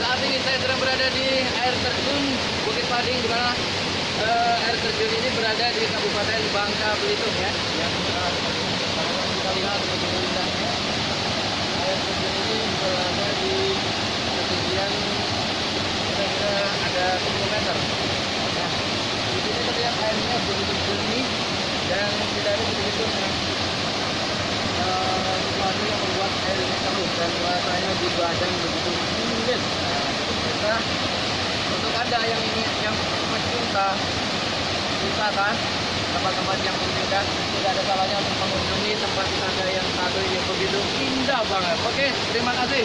saat ini saya sedang berada di air terjun Bukit Pading, di mana air terjun ini berada di Kabupaten Bangka Belitung ya. Yang kita lihat begitu indahnya. Air terjun ini berada di ketinggian kira-kira ada 10 meter. Nah, di sini terlihat airnya begitu jernih dan tidak ada begitu sesuatu yang membuat air ini keruh dan rasanya di badan begitu dingin. Nah, pemirsa, untuk anda yang mencinta wisata tempat-tempat yang berbeda, tidak ada salahnya untuk mengunjungi tempat wisata yang satu ini begitu indah banget. Oke, terima kasih.